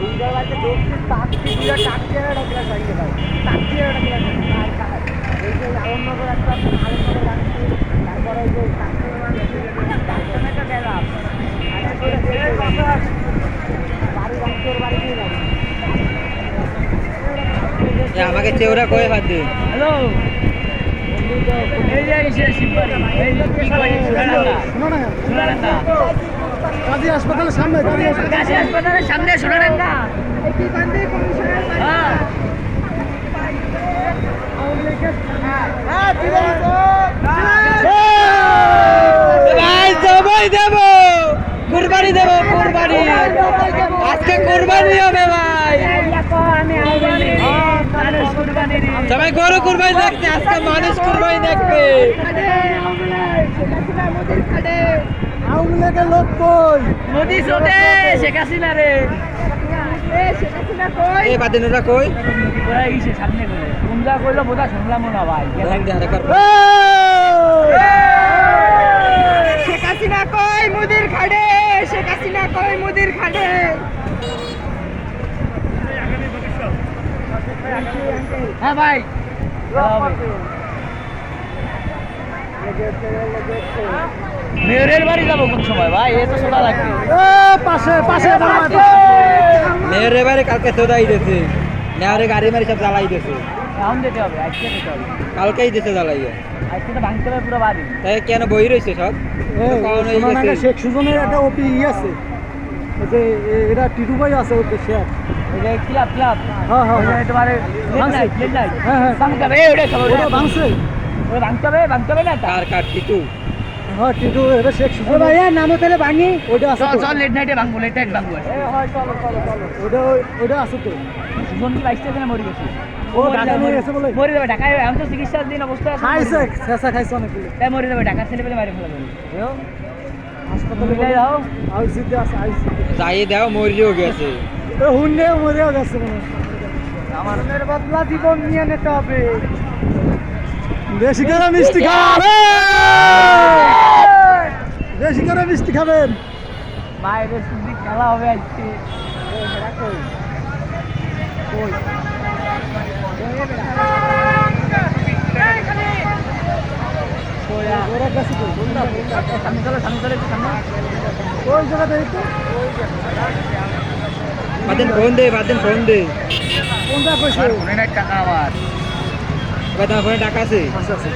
এইটার বাড়িতে দেখছি তাকছি দুটা টাকছি একটা গ্লাস আইতে পারে টাকছি একটা গ্লাস এই যে আলমনগর একটা আলমনগর রাখছি তারপরে ওই যে ডাক্তার একটা গেলাম বাড়ি রাখছি বাড়ি দিয়ে যাবো আমাকে চেউরা কয়ে বাদ দিন। হ্যালো এই যে শিববাড়ি এই কি কই সোনারাঙ্গা কাজী হাসপাতালের সামনে কাশী হাসপাতালের সামনে সোনারাঙ্গা এই কি কান্দে কমিশনার হ্যাঁ ভাই জবাই দেব কুরবানি দেব কুরবানি আজকে কুরবানি হবে ভাই সবাই গরু কুরবানি দেখতে আজকে মানুষ কুরবানি দেখবে আওয়ামী লীগের লোক কই মোদি সোটে শেখ হাসিনা রে শেখ হাসিনা কই এই বাদিন ওরা কই ওরা গেছে সামনে করে তোমরা কইলো বোধা শুনলাম না ভাই শেখ হাসিনা কই মুদির খাড়ে শেখ হাসিনা কই মুদির খাড়ে হ্যাঁ ভাই মেয়রের বাড়ি যাবো কোন সময় ভাই এ তো সোনা লাগবে পাশে পাশে মেয়ের এবারে কালকে সোদাই দিয়েছে মেয়েরে গাড়ি মারি সব জ্বালাই দিয়েছে এখন যেতে হবে আজকে যেতে হবে কালকেই দিতে জ্বালাইয়া আজকে তো ভাঙতে হবে পুরো বাড়ি তাই কেন বই রয়েছে সব শেখ সুজনের একটা ওপি আছে যে এটা টিটু ভাই আছে ওতে শেয়ার এটা ক্লাব ক্লাব হ্যাঁ হ্যাঁ ওই তোমার লেট নাইট হ্যাঁ হ্যাঁ ভাঙতে হবে ওটা খাবো ওটা ভাঙছে ওটা ভাঙতে হবে না কার কার টিটু হ্যাঁ টিটু এটা শেখ সুজন ভাইয়া নামও তাহলে ভাঙি ওটা আছে চল চল লেট নাইটে ভাঙবো লেট নাইট ভাঙবো হয় চলো চলো চলো ওটা আছে তো সুজন কি 22 টাকা মরে গেছে ও ঢাকা নিয়ে গেছে বলে মরে যাবে ঢাকায় এখন তো চিকিৎসাধীন অবস্থা আছে খাইছে শেষা খাইছে অনেকগুলো তাই মরে যাবে ঢাকার ছেলে পেলে মারি ফেলা যাবে হাসপাতালে মিলাই দাও আইসিতে আছে আইসিতে যাই দেও মরিও গেছে হুন্ডে মরেও গেছে মনে আমার বদলা জীবন নিয়ে নিতে হবে বেশি করে মিষ্টি খাবেন বেশি করে মিষ্টি খাবেন মায়ের সুদি খেলা হবে আজকে ওরা গেছে তো সামনে চলো সামনে ওই জায়গাটা একটু বাদিন ফোন দে কোনটা কইছে ফোনে টাকা আবার তোমার ফোনে টাকা আছে আছে আছে